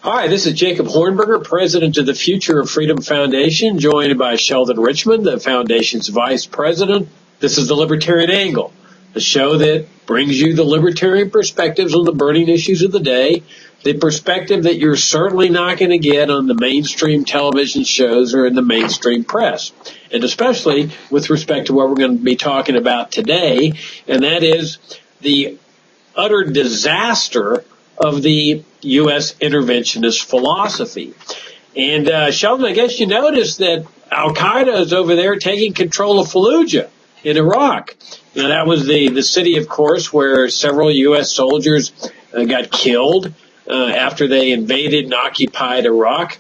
Hi, this is Jacob Hornberger, president of the Future of Freedom Foundation, joined by Sheldon Richmond, the foundation's vice president. This is the Libertarian Angle, the show that brings you the libertarian perspectives on the burning issues of the day, the perspective that you're certainly not going to get on the mainstream television shows or in the mainstream press, and especially with respect to what we're going to be talking about today, and that is the utter disaster of the U.S. interventionist philosophy. And Sheldon, I guess you noticed that Al-Qaeda is over there taking control of Fallujah in Iraq. Now, that was the city, of course, where several U.S. soldiers got killed after they invaded and occupied Iraq.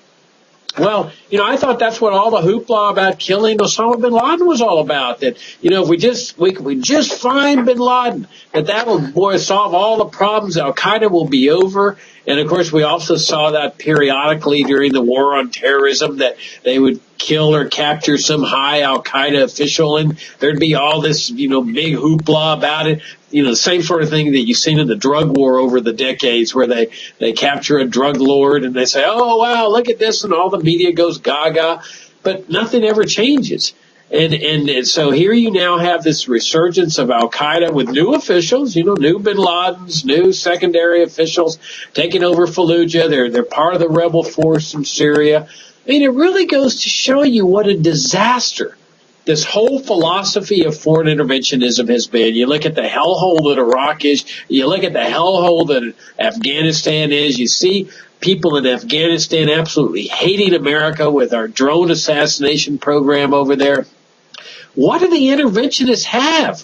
Well, I thought that's what all the hoopla about killing Osama bin Laden was all about. That, if we just find bin Laden, that will solve all the problems. Al-Qaeda will be over. And of course, we also saw that periodically during the war on terrorism, that they would kill or capture some high Al-Qaeda official, and there'd be all this, big hoopla about it. The same sort of thing that you've seen in the drug war over the decades, where they capture a drug lord and they say, oh, wow, look at this, and all the media goes gaga, but nothing ever changes. And so here you now have this resurgence of Al-Qaeda with new officials, new bin Ladens, new secondary officials taking over Fallujah. They're part of the rebel force in Syria. I mean, it really goes to show you what a disaster this whole philosophy of foreign interventionism has been. You look at the hellhole that Iraq is. You look at the hellhole that Afghanistan is. You see people in Afghanistan absolutely hating America with our drone assassination program over there. What do the interventionists have?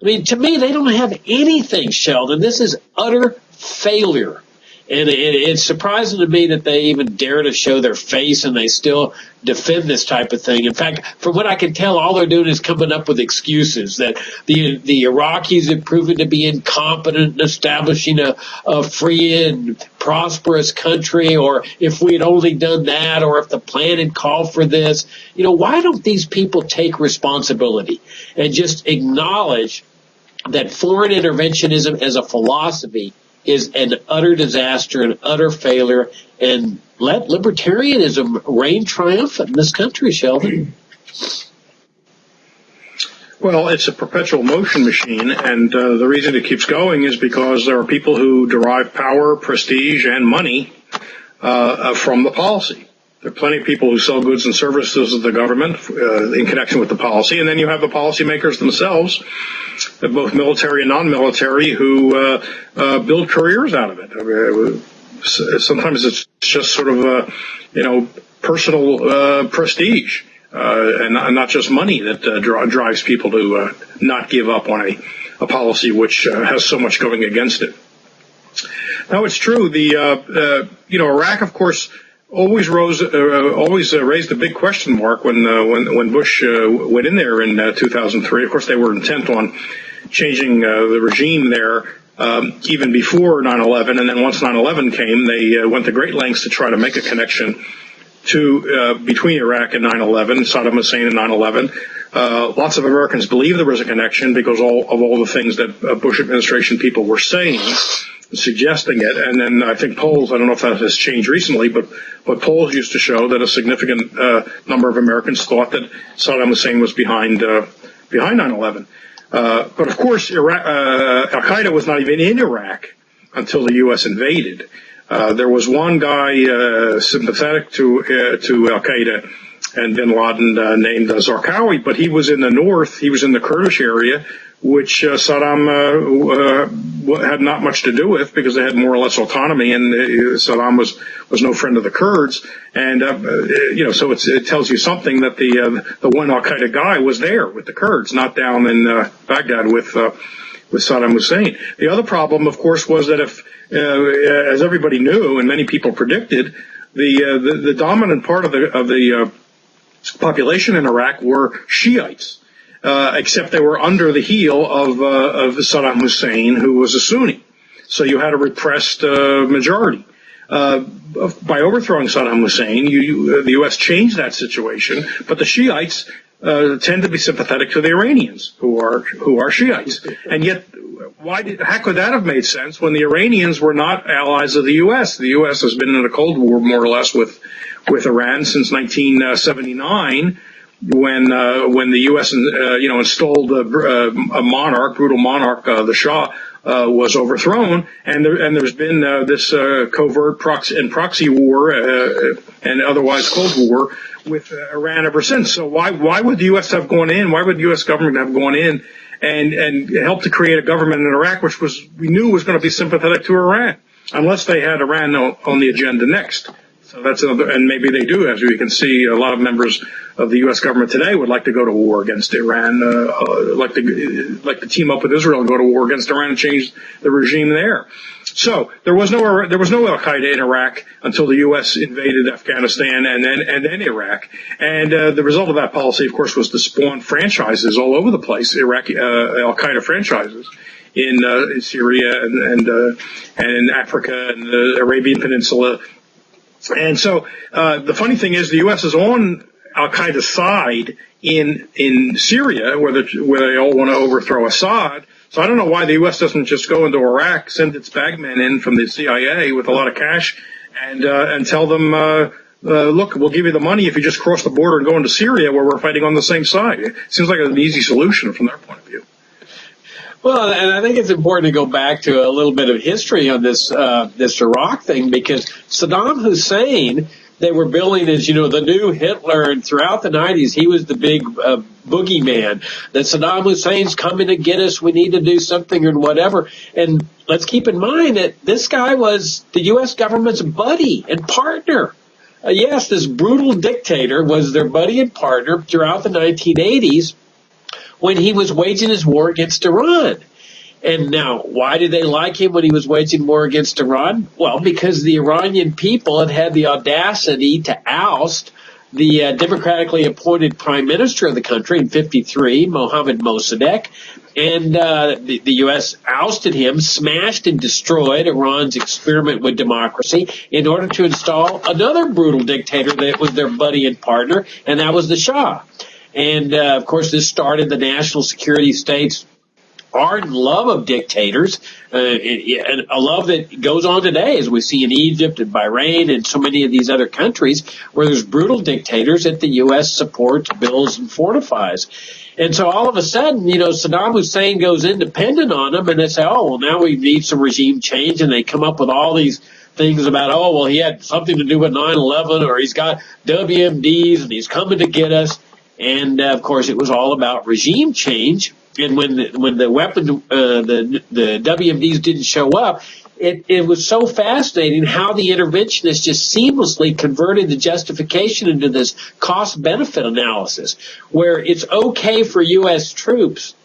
I mean, to me, they don't have anything, Sheldon. This is utter failure. And it's surprising to me that they even dare to show their face and they still defend this type of thing. In fact, from what I can tell, all they're doing is coming up with excuses that the Iraqis have proven to be incompetent in establishing a free and prosperous country, or if we had only done that, or if the plan had called for this. Why don't these people take responsibility and just acknowledge that foreign interventionism as a philosophy is an utter disaster, an utter failure, and let libertarianism reign triumphant in this country, Sheldon? Well, it's a perpetual motion machine, and the reason it keeps going is because there are people who derive power, prestige, and money from the policy. There are plenty of people who sell goods and services to the government in connection with the policy, and then you have the policymakers themselves, both military and non-military, who build careers out of it. Sometimes it's just sort of, personal prestige and not just money that drives people to not give up on a policy which has so much going against it. Now, it's true, Iraq, of course, always raised a big question mark when Bush went in there in 2003. Of course, they were intent on changing the regime there even before 9/11, and then once 9/11 came, they went to great lengths to try to make a connection between Iraq and 9/11, Saddam Hussein and 9/11. Lots of Americans believe there was a connection because of all the things that Bush administration people were saying, suggesting it. And then I think polls, I don't know if that has changed recently, but polls used to show that a significant number of Americans thought that Saddam Hussein was behind 9/11. But of course, Al-Qaeda was not even in Iraq until the U.S. invaded. There was one guy sympathetic to Al-Qaeda and bin Laden named Zarqawi, but he was in the north. He was in the Kurdish area, which Saddam had not much to do with because they had more or less autonomy, and Saddam was no friend of the Kurds. And so it tells you something that the one Al-Qaeda guy was there with the Kurds, not down in Baghdad with Saddam Hussein. The other problem, of course, was that if, as everybody knew and many people predicted, the dominant part of the population in Iraq were Shiites. Except they were under the heel of Saddam Hussein, who was a Sunni. So you had a repressed majority. By overthrowing Saddam Hussein, the U.S. changed that situation, but the Shiites tend to be sympathetic to the Iranians, who are Shiites. And yet, how could that have made sense when the Iranians were not allies of the U.S.? The U.S. has been in a Cold War, more or less, with Iran since 1979, when the U.S. Installed a brutal monarch, the Shah, was overthrown, and there's been this covert proxy war and otherwise Cold War with Iran ever since. So why would the U.S. have gone in? Why would the U.S. government have gone in and helped to create a government in Iraq which we knew was going to be sympathetic to Iran, unless they had Iran on the agenda next? So that's another, and maybe they do. As we can see, a lot of members of the U.S. government today would like to go to war against Iran, like to team up with Israel and go to war against Iran and change the regime there. So there was no Al Qaeda in Iraq until the U.S. invaded Afghanistan and then Iraq. And the result of that policy, of course, was to spawn franchises all over the place, Iraqi Al Qaeda franchises in Syria and in Africa and the Arabian Peninsula. And so the funny thing is, the U.S. is on Al Qaeda's side in Syria, where they all want to overthrow Assad. So I don't know why the U.S. doesn't just go into Iraq, send its bagmen in from the CIA with a lot of cash, and tell them, look, we'll give you the money if you just cross the border and go into Syria, where we're fighting on the same side. It seems like an easy solution from their point of view. Well, and I think it's important to go back to a little bit of history on this Iraq thing, because Saddam Hussein, they were billing as, the new Hitler, and throughout the 90s, he was the big boogeyman, that Saddam Hussein's coming to get us, we need to do something or whatever. And let's keep in mind that this guy was the U.S. government's buddy and partner. Yes, this brutal dictator was their buddy and partner throughout the 1980s when he was waging his war against Iran. And now, why did they like him when he was waging war against Iran? Well, because the Iranian people had the audacity to oust the democratically appointed prime minister of the country in '53, Mohammad Mossadegh, and the U.S. ousted him, smashed and destroyed Iran's experiment with democracy in order to install another brutal dictator that was their buddy and partner, and that was the Shah. And, of course, this started the national security state's ardent love of dictators, and a love that goes on today, as we see in Egypt and Bahrain and so many of these other countries where there's brutal dictators that the U.S. supports, builds, and fortifies. And so all of a sudden, Saddam Hussein goes independent on them, and they say, oh, well, now we need some regime change, and they come up with all these things about, oh, well, he had something to do with 9/11, or he's got WMDs, and he's coming to get us. And, of course, it was all about regime change. And when the WMDs didn't show up, it was so fascinating how the interventionists just seamlessly converted the justification into this cost-benefit analysis, where it's okay for U.S. troops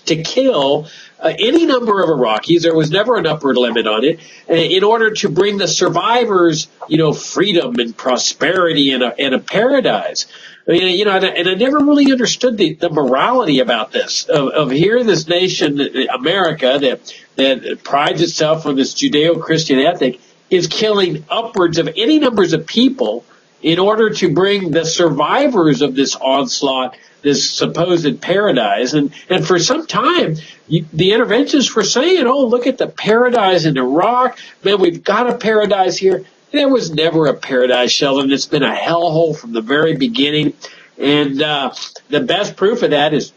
to kill any number of Iraqis. There was never an upper limit on it, in order to bring the survivors, freedom and prosperity and a paradise. I mean, and I never really understood the morality about this, of here, this nation, America, that prides itself on this Judeo-Christian ethic, is killing upwards of any numbers of people in order to bring the survivors of this onslaught, this supposed paradise. And for some time, the interventionists were saying, oh, look at the paradise in Iraq. Man, we've got a paradise here. There was never a paradise, Sheldon. It's been a hellhole from the very beginning. And the best proof of that is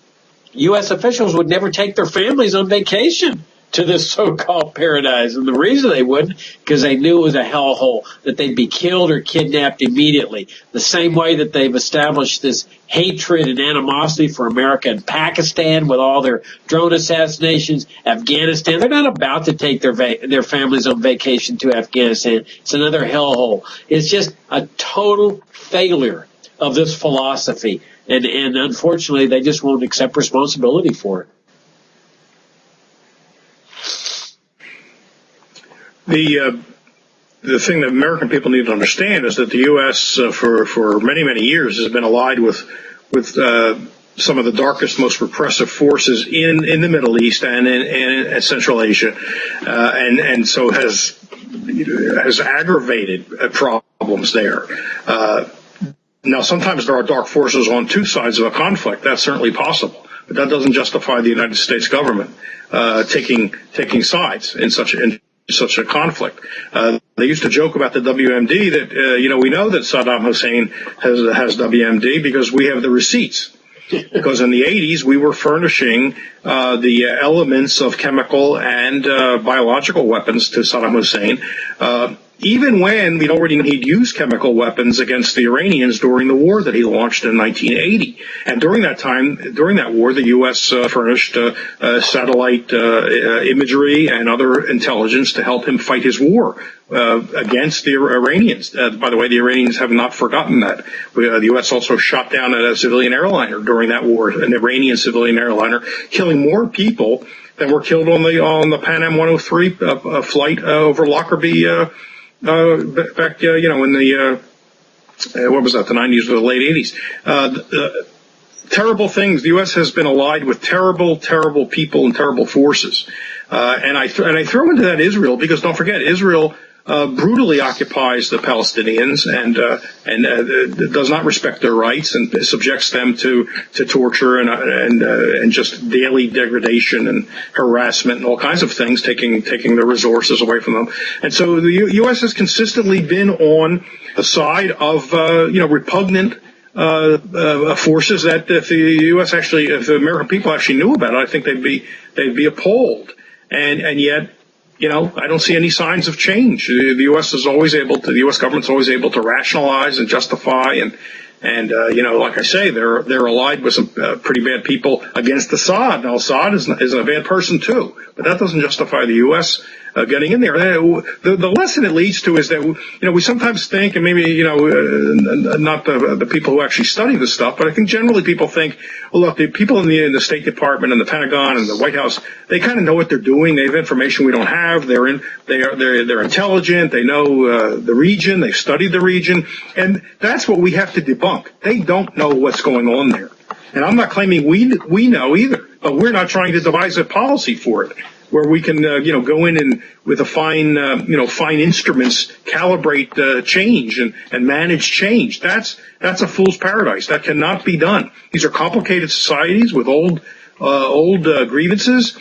U.S. officials would never take their families on vacation to this so-called paradise. And the reason they wouldn't, because they knew it was a hellhole, that they'd be killed or kidnapped immediately. The same way that they've established this hatred and animosity for America and Pakistan with all their drone assassinations, Afghanistan. They're not about to take their families on vacation to Afghanistan. It's another hellhole. It's just a total failure of this philosophy. And unfortunately, they just won't accept responsibility for it. The thing that American people need to understand is that the U.S. For many, many years has been allied with some of the darkest, most repressive forces in the Middle East and in Central Asia, and so has aggravated problems there. Now, sometimes there are dark forces on two sides of a conflict. That's certainly possible, but that doesn't justify the United States government taking sides in such a conflict. They used to joke about the WMD that we know that Saddam Hussein has WMD because we have the receipts. Because in the 80s we were furnishing the elements of chemical and biological weapons to Saddam Hussein. Even when we'd already used chemical weapons against the Iranians during the war that he launched in 1980. And during that war, the U.S. furnished satellite imagery and other intelligence to help him fight his war against the Iranians. By the way, the Iranians have not forgotten that. The U.S. also shot down a civilian airliner during that war, an Iranian civilian airliner, killing more people than were killed on the Pan Am 103 flight over Lockerbie. Back, in the, what was that, the 90s or the late 80s. Terrible things. The U.S. has been allied with terrible, terrible people and terrible forces. And I throw into that Israel because don't forget, Israel brutally occupies the Palestinians and does not respect their rights and subjects them to torture and just daily degradation and harassment and all kinds of things, taking their resources away from them. And so the U.S. has consistently been on the side of repugnant forces that if the U.S. if the American people actually knew about it, I think they'd be appalled. And yet, I don't see any signs of change. The U.S. the U.S. government's always able to rationalize and justify and like I say, they're allied with some pretty bad people against Assad. Now, Assad is a bad person too, but that doesn't justify the U.S. Getting in there. The lesson it leads to is that we sometimes think, and maybe not the people who actually study this stuff, but I think generally people think, well, look, the people in the State Department and the Pentagon and the White House, they kind of know what they're doing. They have information we don't have. They're intelligent. They know the region. They've studied the region, and that's what we have to debunk. They don't know what's going on there, and I'm not claiming we know either, but we're not trying to devise a policy for it, where we can, go in and with a fine instruments calibrate change and manage change. That's a fool's paradise. That cannot be done. These are complicated societies with old grievances.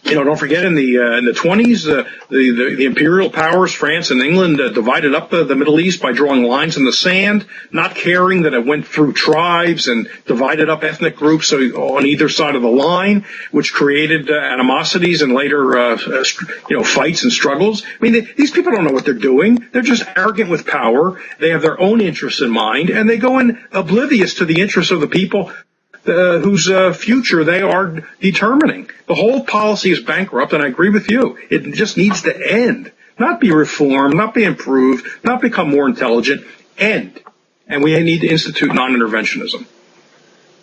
Don't forget in the 20s, the imperial powers, France and England, divided up the Middle East by drawing lines in the sand, not caring that it went through tribes and divided up ethnic groups on either side of the line, which created animosities and later, fights and struggles. I mean, these people don't know what they're doing. They're just arrogant with power. They have their own interests in mind, and they go in oblivious to the interests of the people whose future they are determining. The whole policy is bankrupt, and I agree with you. It just needs to end, not be reformed, not be improved, not become more intelligent. End. And we need to institute non-interventionism.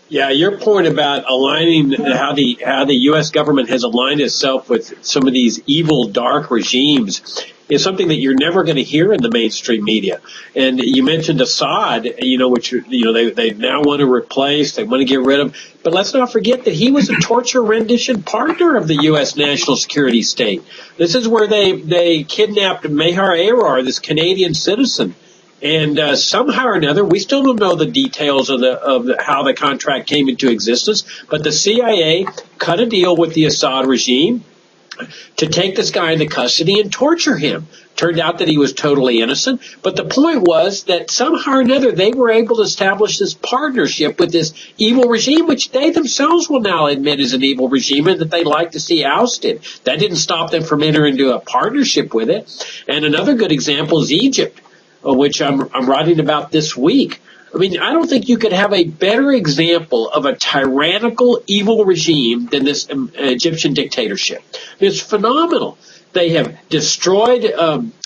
Yeah, your point about aligning how the U.S. government has aligned itself with some of these evil, dark regimes is something that you're never going to hear in the mainstream media. And you mentioned Assad, which they now want to replace, they want to get rid of. But let's not forget that he was a torture rendition partner of the U.S. national security state. This is where they kidnapped Mehar Arar, this Canadian citizen. And somehow or another, we still don't know the details of how the contract came into existence, but the CIA cut a deal with the Assad regime to take this guy into custody and torture him. Turned out that he was totally innocent, but the point was that somehow or another they were able to establish this partnership with this evil regime, which they themselves will now admit is an evil regime and that they'd like to see ousted. That didn't stop them from entering into a partnership with it. And another good example is Egypt, which I'm writing about this week. I mean, I don't think you could have a better example of a tyrannical, evil regime than this Egyptian dictatorship. It's phenomenal. They have destroyed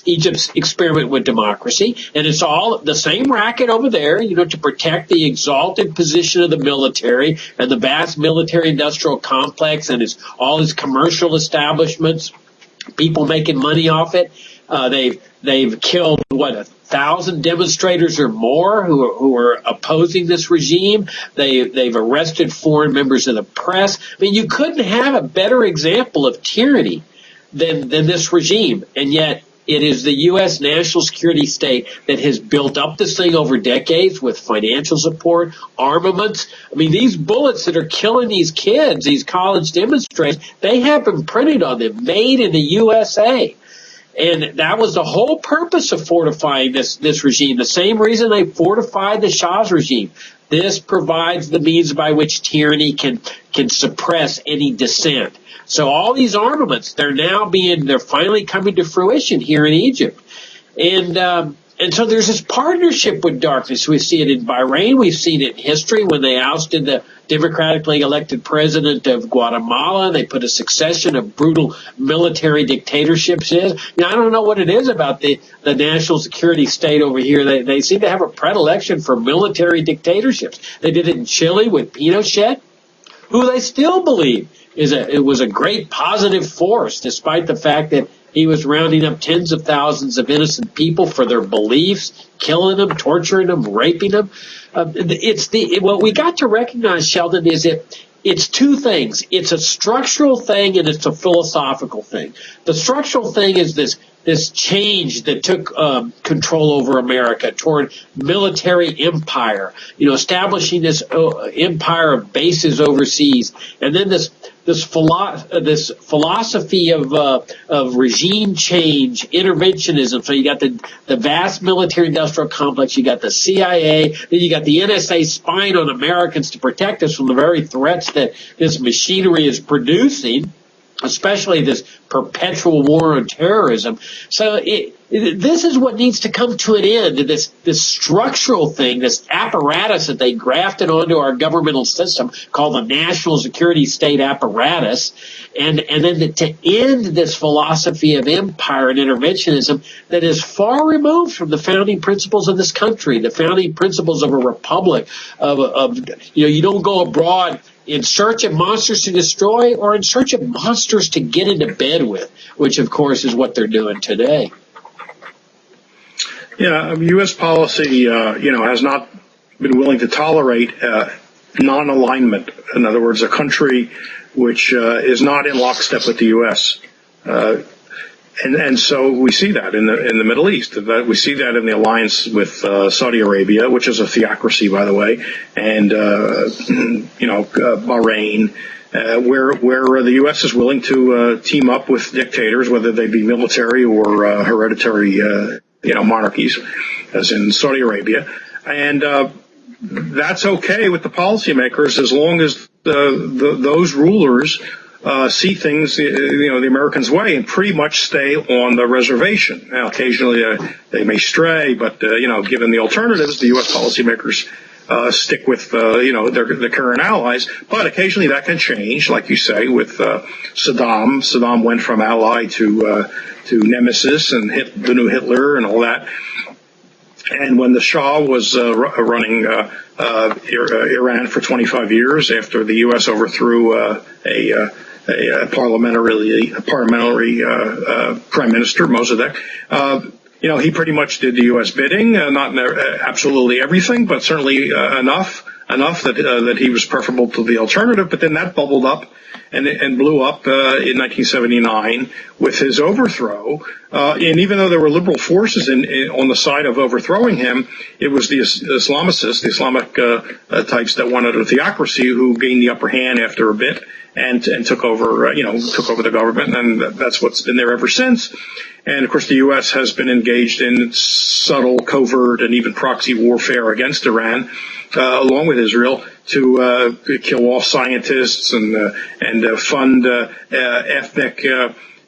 Egypt's experiment with democracy, and it's all the same racket over there, to protect the exalted position of the military and the vast military-industrial complex and all its commercial establishments, people making money off it. They've killed 1,000 demonstrators or more who are opposing this regime. They've arrested foreign members of the press. I mean, you couldn't have a better example of tyranny than this regime, and yet It is the U.S. national security state that has built up this thing over decades with financial support, armaments. I mean, these bullets that are killing these kids, these college demonstrators, they have been printed on them, made in the USA. And that was the whole purpose of fortifying this regime, the same reason they fortified the Shah's regime. This provides the means by which tyranny can suppress any dissent. So all these armaments, they're finally coming to fruition here in Egypt. And so there's this partnership with darkness. We see it in Bahrain. We've seen it in history when they ousted the democratically elected president of Guatemala. They put a succession of brutal military dictatorships in. Now, I don't know what it is about the national security state over here. They seem to have a predilection for military dictatorships. They did it in Chile with Pinochet, who they still believe it was a great positive force, despite the fact that he was rounding up tens of thousands of innocent people for their beliefs, killing them, torturing them, raping them. What we got to recognize, Sheldon, is it's two things. It's a structural thing and it's a philosophical thing. The structural thing is this change that took control over America toward military empire, establishing this empire of bases overseas, and then this philosophy of regime change, interventionism. So you got the vast military-industrial complex, you got the CIA, then you got the NSA spying on Americans to protect us from the very threats that this machinery is producing, especially this perpetual war on terrorism. So this is what needs to come to an end, this structural thing, this apparatus that they grafted onto our governmental system called the national security state apparatus, and then to end this philosophy of empire and interventionism that is far removed from the founding principles of this country, the founding principles of a republic, you don't go abroad in search of monsters to destroy or in search of monsters to get into bed with, which, of course, is what they're doing today. Yeah, U.S. policy, has not been willing to tolerate non-alignment. In other words, a country which is not in lockstep with the U.S. And so we see that in the Middle East. We see that in the alliance with Saudi Arabia, which is a theocracy, by the way, and Bahrain, where the U.S. is willing to team up with dictators, whether they be military or hereditary, monarchies, as in Saudi Arabia, and that's okay with the policymakers as long as those rulers see things, the Americans' way, and pretty much stay on the reservation. Now, occasionally they may stray, but given the alternatives, the U.S. policymakers stick with their current allies. But occasionally that can change, like you say, with Saddam. Saddam went from ally to nemesis and the new Hitler and all that. And when the Shah was running Iran for 25 years after the U.S. overthrew a parliamentary prime minister, Mossadegh, he pretty much did the U.S. bidding, not absolutely everything, but certainly enough that he was preferable to the alternative. But then that bubbled up and blew up in 1979 with his overthrow. And even though there were liberal forces on the side of overthrowing him, it was the Islamicists, the Islamic types that wanted a theocracy, who gained the upper hand after a bit and took over the government, and that's what's been there ever since. And of course, the U.S. has been engaged in subtle, covert, and even proxy warfare against Iran, along with Israel, to kill off scientists and fund ethnic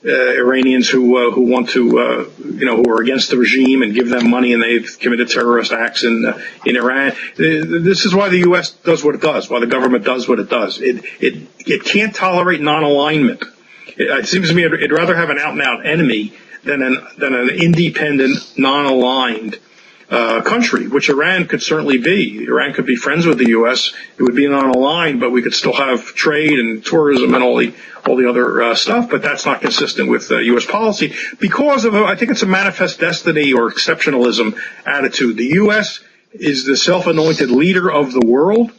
Iranians who want to who are against the regime, and give them money, and they've committed terrorist acts in Iran. This is why the U.S. does what it does, why the government does what it does. It can't tolerate non-alignment. It seems to me it'd rather have an out-and-out enemy than an independent, non-aligned country, which Iran could certainly be. Iran could be friends with the U.S. It would be non-aligned, but we could still have trade and tourism and all the other stuff. But that's not consistent with U.S. policy because of, I think it's a manifest destiny or exceptionalism attitude. The U.S. is the self-anointed leader of the world,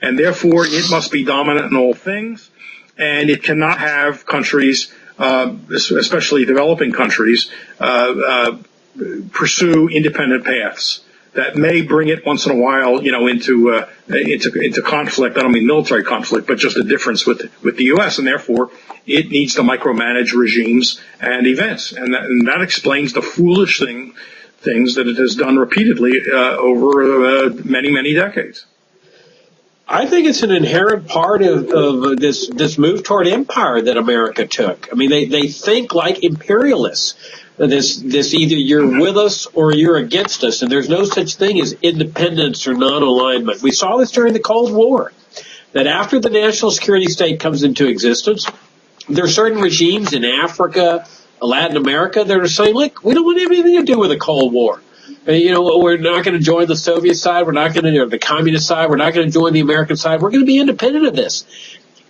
and therefore it must be dominant in all things, and it cannot have countries especially developing countries, pursue independent paths that may bring it once in a while, into conflict. I don't mean military conflict, but just a difference with the U.S. and therefore it needs to micromanage regimes and events, and that explains the foolish things that it has done repeatedly over many decades. I think it's an inherent part of this move toward empire that America took. I mean, they think like imperialists. This either you're with us or you're against us, and there's no such thing as independence or non-alignment. We saw this during the Cold War, that after the national security state comes into existence, there are certain regimes in Africa, Latin America that are saying, look, we don't want anything to do with the Cold War. We're not going to join the Soviet side. We're not going to, or the communist side. We're not going to join the American side. We're going to be independent of this.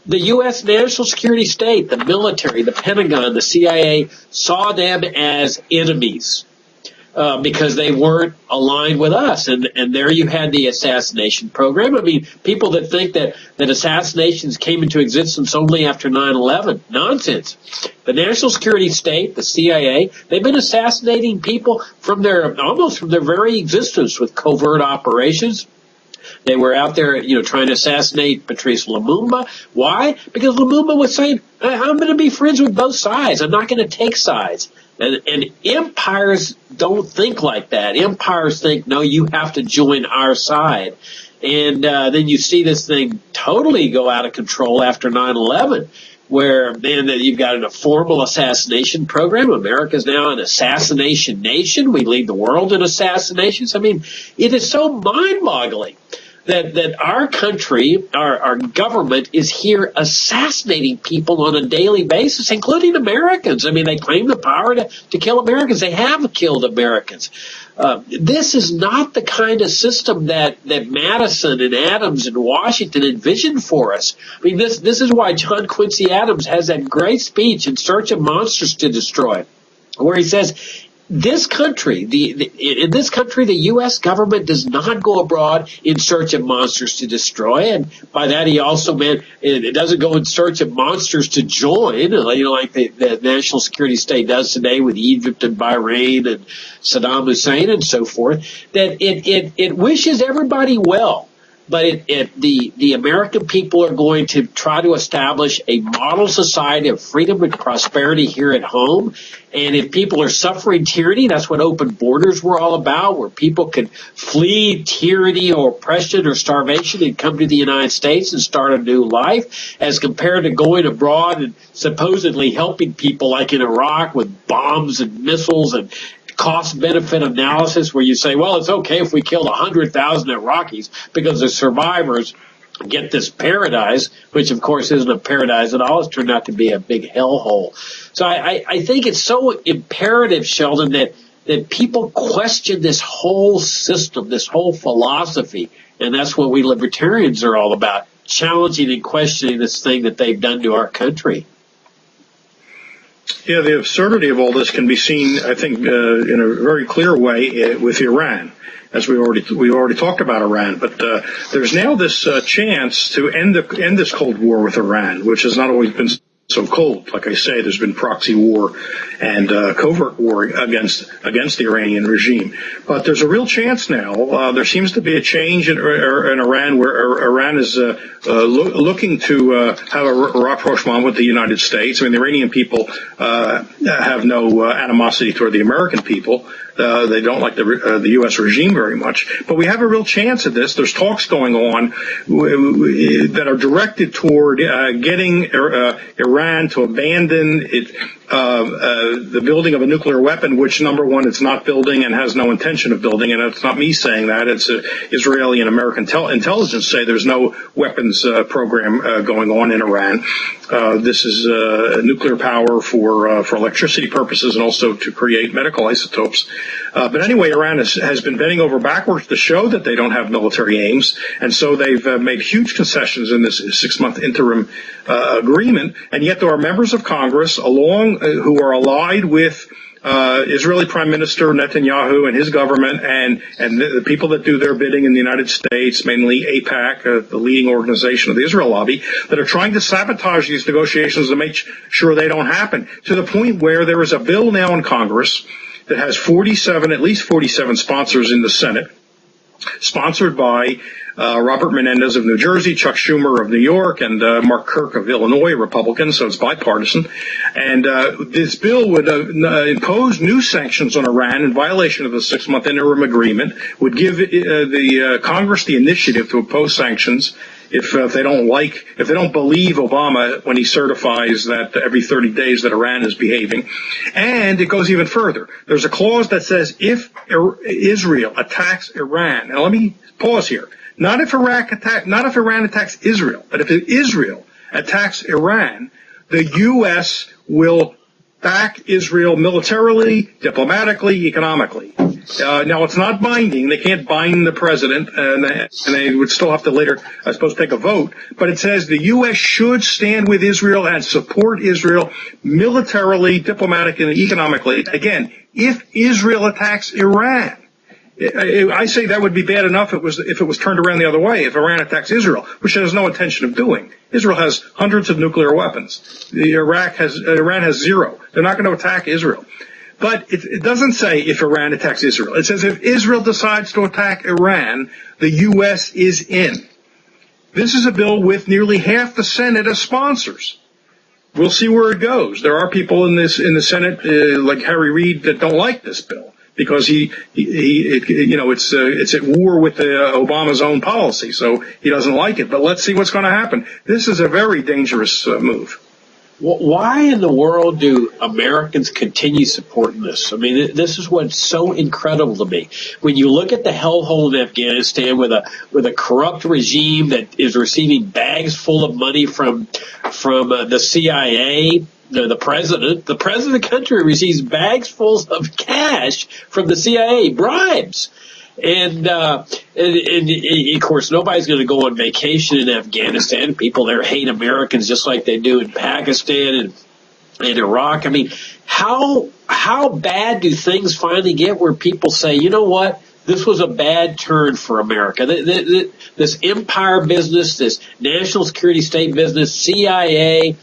The U.S. national security state, the military, the Pentagon, the CIA saw them as enemies because they weren't aligned with us. And there you had the assassination program. I mean, people that think that assassinations came into existence only after 9/11, nonsense. The national security state, the CIA, they've been assassinating people almost from their very existence with covert operations. They were out there, trying to assassinate Patrice Lumumba. Why? Because Lumumba was saying, I'm going to be friends with both sides. I'm not going to take sides. And empires don't think like that. Empires think, no, you have to join our side. And then you see this thing totally go out of control after 9/11. Where, you've got a formal assassination program. America's now an assassination nation. We lead the world in assassinations. I mean, it is so mind-boggling that our country, our government is here assassinating people on a daily basis, including Americans. I mean, they claim the power to kill Americans. They have killed Americans. This is not the kind of system that Madison and Adams and Washington envisioned for us. I mean, this is why John Quincy Adams has that great speech in Search of Monsters to Destroy, where he says, this country, in this country, the U.S. government does not go abroad in search of monsters to destroy. And by that, he also meant it doesn't go in search of monsters to join, like the national security state does today with Egypt and Bahrain and Saddam Hussein and so forth, that it wishes everybody well. But the American people are going to try to establish a model society of freedom and prosperity here at home. And if people are suffering tyranny, that's what open borders were all about, where people could flee tyranny or oppression or starvation and come to the United States and start a new life, as compared to going abroad and supposedly helping people like in Iraq with bombs and missiles and cost-benefit analysis where you say, well, it's okay if we killed 100,000 Iraqis because the survivors get this paradise, which, of course, isn't a paradise at all. It's turned out to be a big hellhole. So I think it's so imperative, Sheldon, that people question this whole system, this whole philosophy, and that's what we libertarians are all about, challenging and questioning this thing that they've done to our country. Yeah, the absurdity of all this can be seen, I think, in a very clear way with Iran, as we already talked about Iran. But there's now this chance to end this Cold War with Iran, which has not always been so cold. Like I say, there's been proxy war and covert war against the Iranian regime. But there's a real chance now. There seems to be a change in Iran, where Iran is looking to have a rapprochement with the United States. I mean, the Iranian people have no animosity toward the American people. They don't like the U.S. regime very much. But we have a real chance at this. There's talks going on that are directed toward getting Iran to abandon the building of a nuclear weapon, which, number one, it's not building and has no intention of building. And it's not me saying that. It's Israeli and American intelligence say there's no weapons program going on in Iran. This is nuclear power for electricity purposes and also to create medical isotopes. But anyway, Iran has been bending over backwards to show that they don't have military aims, and so they've made huge concessions in this 6-month interim agreement. And yet there are members of Congress who are allied with Israeli Prime Minister Netanyahu and his government and the people that do their bidding in the United States, mainly AIPAC, the leading organization of the Israel lobby, that are trying to sabotage these negotiations to make sure they don't happen, to the point where there is a bill now in Congress that has at least 47 sponsors in the Senate, sponsored by Robert Menendez of New Jersey, Chuck Schumer of New York, and Mark Kirk of Illinois, Republican, so it's bipartisan. And this bill would impose new sanctions on Iran in violation of the 6-month interim agreement, would give the Congress the initiative to impose sanctions if they don't believe Obama when he certifies that every 30 days that Iran is behaving. And it goes even further. There's a clause that says if Israel attacks Iran, now let me pause here. Not if Iran attacks Israel, but if Israel attacks Iran, the U.S. will back Israel militarily, diplomatically, economically. Now, it's not binding. They can't bind the president, and they would still have to later, I suppose, take a vote. But it says the U.S. should stand with Israel and support Israel militarily, diplomatically, and economically. Again, if Israel attacks Iran. I say that would be bad enough if it was turned around the other way, if Iran attacks Israel, which it has no intention of doing. Israel has hundreds of nuclear weapons. Iran has 0. They're not going to attack Israel. But it doesn't say if Iran attacks Israel. It says if Israel decides to attack Iran, the U.S. is in. This is a bill with nearly half the Senate as sponsors. We'll see where it goes. There are people in the Senate, like Harry Reid, that don't like this bill, because it's at war with Obama's own policy, so he doesn't like it. But let's see what's going to happen. This is a very dangerous move. Why in the world do Americans continue supporting this? I mean, this is what's so incredible to me. When you look at the hellhole in Afghanistan with a corrupt regime that is receiving bags full of money from the CIA. The president of the country receives bags full of cash from the CIA, bribes. And of course, nobody's going to go on vacation in Afghanistan. People there hate Americans just like they do in Pakistan and Iraq. I mean, how bad do things finally get where people say, you know what? This was a bad turn for America. This empire business, this national security state business, CIA,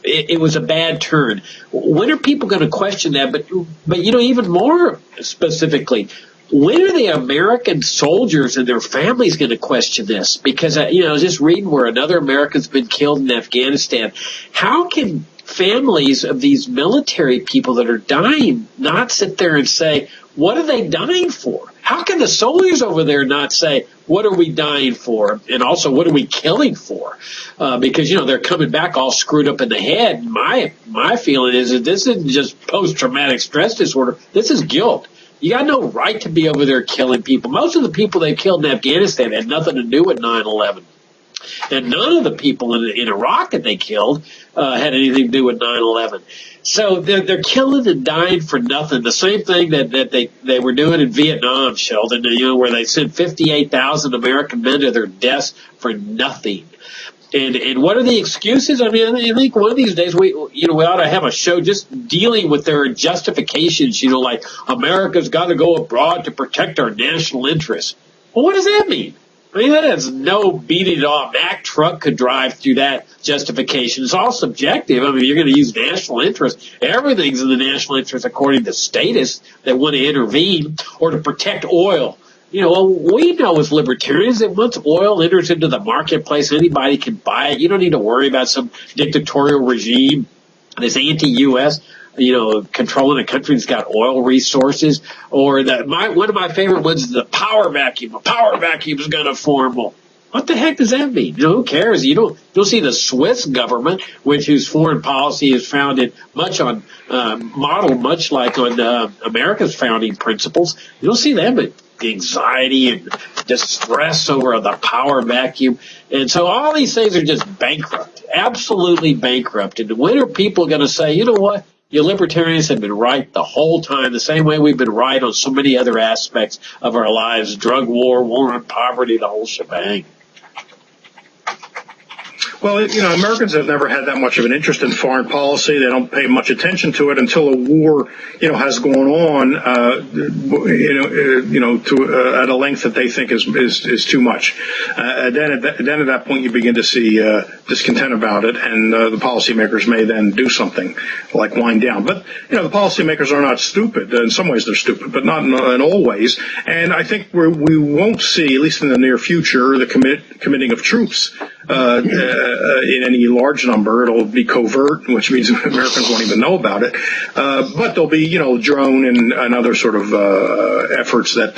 it was a bad turn. When are people going to question that? But even more specifically, when are the American soldiers and their families going to question this? Because, I was just reading where another American's been killed in Afghanistan. How can families of these military people that are dying not sit there and say, what are they dying for? How can the soldiers over there not say, what are we dying for? And also, what are we killing for? Because, they're coming back all screwed up in the head. My feeling is that this isn't just post-traumatic stress disorder. This is guilt. You got no right to be over there killing people. Most of the people they killed in Afghanistan had nothing to do with 9/11. And none of the people in Iraq that they killed had anything to do with 9/11. So they're killing and dying for nothing. The same thing that they were doing in Vietnam, Sheldon, where they sent 58,000 American men to their deaths for nothing. And what are the excuses? I mean, I think one of these days we ought to have a show just dealing with their justifications, like America's got to go abroad to protect our national interests. Well, what does that mean? I mean, that has no beating it off. Mack truck could drive through that justification. It's all subjective. I mean, you're going to use national interest. Everything's in the national interest according to statists that want to intervene or to protect oil. We know as libertarians that once oil enters into the marketplace, anybody can buy it. You don't need to worry about some dictatorial regime that's anti-U.S., controlling a country that's got oil resources. Or one of my favorite ones is the power vacuum. A power vacuum is going to form. Well, what the heck does that mean? Who cares? You'll see the Swiss government, whose foreign policy is founded modeled much like on America's founding principles. You don't see them at anxiety and distress over the power vacuum. And so all these things are just bankrupt, absolutely bankrupt. And when are people going to say, you know what? You libertarians have been right the whole time, the same way we've been right on so many other aspects of our lives, drug war on poverty, the whole shebang. Well, Americans have never had that much of an interest in foreign policy. They don't pay much attention to it until a war, has gone on, at a length that they think is too much. Then at that point, you begin to see discontent about it, and the policymakers may then do something like wind down. But the policymakers are not stupid. In some ways, they're stupid, but not in all ways. And I think we won't see, at least in the near future, the committing of troops in any large number. It'll be covert, which means Americans won't even know about it. But there'll be, drone and other sort of efforts that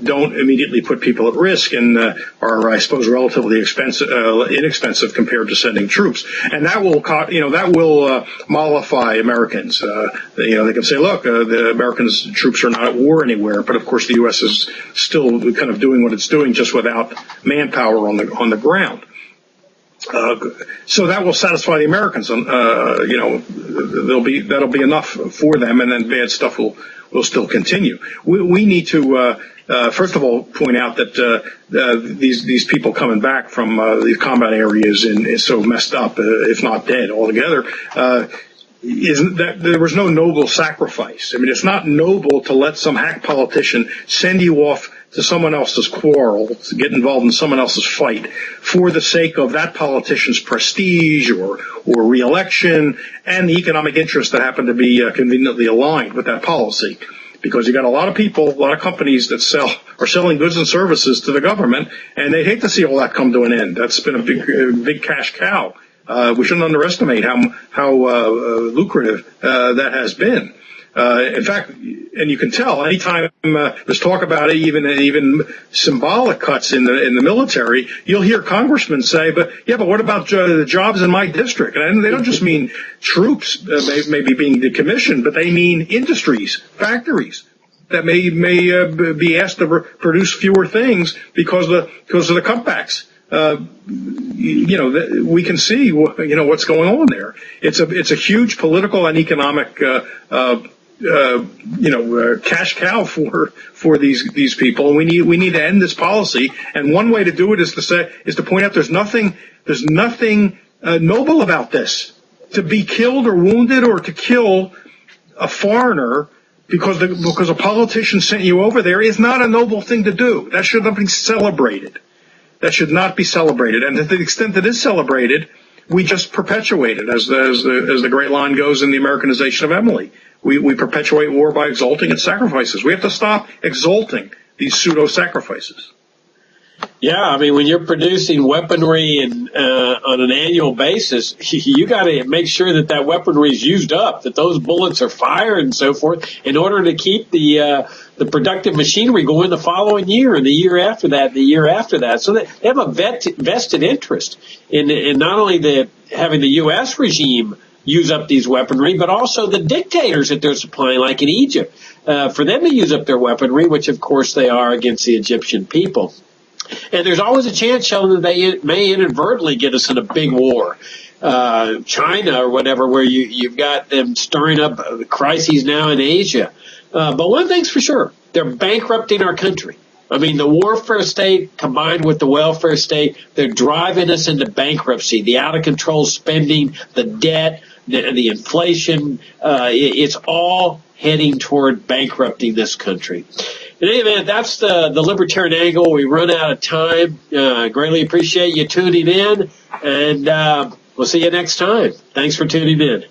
don't immediately put people at risk and are, I suppose, relatively inexpensive compared to sending troops. And that will, mollify Americans. They can say, look, the Americans' troops are not at war anywhere, but of course the U.S. is still kind of doing what it's doing, just without manpower on the ground. So that will satisfy the Americans. That'll be enough for them, and then bad stuff will still continue. We need to first of all point out that these people coming back from these combat areas is so messed up, if not dead altogether. Isn't that there was no noble sacrifice? I mean, it's not noble to let some hack politician send you off to someone else's quarrel, to get involved in someone else's fight for the sake of that politician's prestige or re-election and the economic interests that happen to be conveniently aligned with that policy. Because you got a lot of people, a lot of companies that are selling goods and services to the government, and they hate to see all that come to an end. That's been a big cash cow. We shouldn't underestimate how lucrative that has been. In fact, and you can tell anytime there's talk about it, even symbolic cuts in the military, you'll hear congressmen say, but what about the jobs in my district? And they don't just mean troops maybe being decommissioned, but they mean industries, factories that may be asked to produce fewer things because of the cutbacks. We can see what's going on there. It's a huge political and economic cash cow for these people, and we need to end this policy. And one way to do it is to point out there's nothing noble about this. To be killed or wounded or to kill a foreigner because a politician sent you over there is not a noble thing to do. That should not be celebrated. That should not be celebrated. And to the extent that it is celebrated, we just perpetuate it, as the great line goes in The Americanization of Emily. We perpetuate war by exalting its sacrifices. We have to stop exalting these pseudo-sacrifices. Yeah, I mean, when you're producing weaponry on an annual basis, you got to make sure that weaponry is used up, that those bullets are fired and so forth, in order to keep the productive machinery going the following year and the year after that and the year after that. So they have a vested interest in not only having the U.S. regime use up these weaponry, but also the dictators that they're supplying, like in Egypt, for them to use up their weaponry, which of course they are against the Egyptian people. And there's always a chance, Sheldon, that they may inadvertently get us in a big war. China or whatever, where you've got them stirring up crises now in Asia. But one thing's for sure, they're bankrupting our country. I mean, the warfare state combined with the welfare state, they're driving us into bankruptcy. The out-of-control spending, the debt, the inflation, it's all heading toward bankrupting this country. In any event, that's the Libertarian Angle. We run out of time. Greatly appreciate you tuning in, and we'll see you next time. Thanks for tuning in.